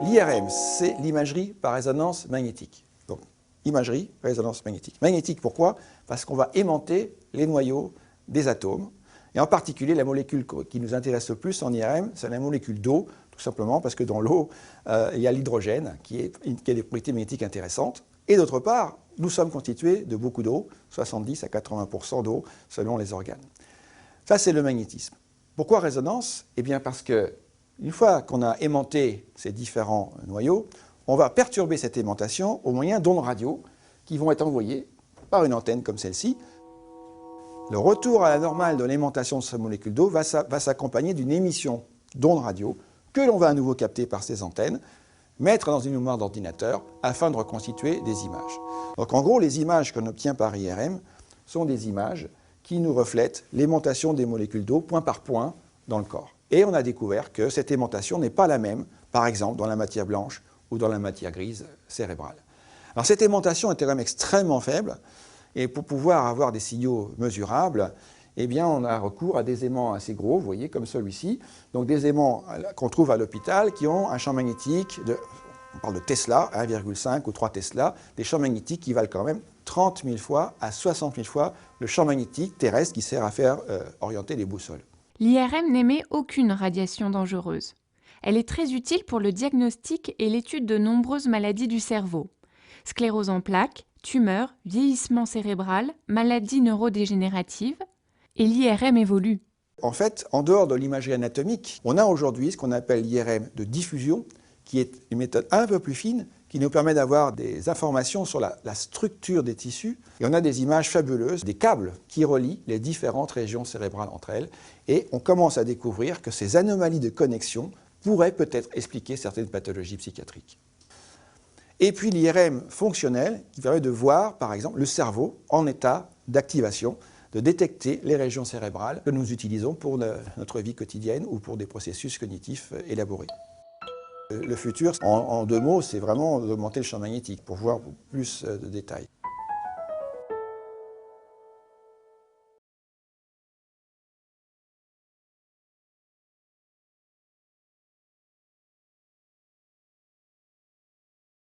L'IRM, c'est l'imagerie par résonance magnétique. Donc, imagerie, résonance magnétique. Magnétique, pourquoi? Parce qu'on va aimanter les noyaux des atomes. Et en particulier, la molécule qui nous intéresse le plus en IRM, c'est la molécule d'eau, tout simplement parce que dans l'eau, il y a l'hydrogène qui a des propriétés magnétiques intéressantes. Et d'autre part, nous sommes constitués de beaucoup d'eau, 70 à 80% d'eau selon les organes. Ça, c'est le magnétisme. Pourquoi résonance? Eh bien parce que une fois qu'on a aimanté ces différents noyaux, on va perturber cette aimantation au moyen d'ondes radio qui vont être envoyées par une antenne comme celle-ci. Le retour à la normale de l'aimantation de cette molécule d'eau va s'accompagner d'une émission d'ondes radio que l'on va à nouveau capter par ces antennes, mettre dans une mémoire d'ordinateur afin de reconstituer des images. Donc en gros, les images qu'on obtient par IRM sont des images qui nous reflètent l'aimantation des molécules d'eau point par point dans le corps. Et on a découvert que cette aimantation n'est pas la même, par exemple, dans la matière blanche ou dans la matière grise cérébrale. Alors cette aimantation est quand même extrêmement faible, et pour pouvoir avoir des signaux mesurables, eh bien, on a recours à des aimants assez gros, vous voyez, comme celui-ci. Donc des aimants qu'on trouve à l'hôpital qui ont un champ magnétique on parle de Tesla, 1,5 ou 3 Tesla, des champs magnétiques qui valent quand même 30 000 fois à 60 000 fois le champ magnétique terrestre qui sert à faire orienter les boussoles. L'IRM n'émet aucune radiation dangereuse. Elle est très utile pour le diagnostic et l'étude de nombreuses maladies du cerveau. Sclérose en plaques, tumeurs, vieillissement cérébral, maladies neurodégénératives. Et l'IRM évolue. En fait, en dehors de l'imagerie anatomique, on a aujourd'hui ce qu'on appelle l'IRM de diffusion, qui est une méthode un peu plus fine, qui nous permet d'avoir des informations sur la structure des tissus. Et on a des images fabuleuses, des câbles qui relient les différentes régions cérébrales entre elles. Et on commence à découvrir que ces anomalies de connexion pourraient peut-être expliquer certaines pathologies psychiatriques. Et puis l'IRM fonctionnel, qui permet de voir, par exemple, le cerveau en état d'activation, de détecter les régions cérébrales que nous utilisons pour notre vie quotidienne ou pour des processus cognitifs élaborés. Le futur, en deux mots, c'est vraiment d'augmenter le champ magnétique pour voir plus de détails.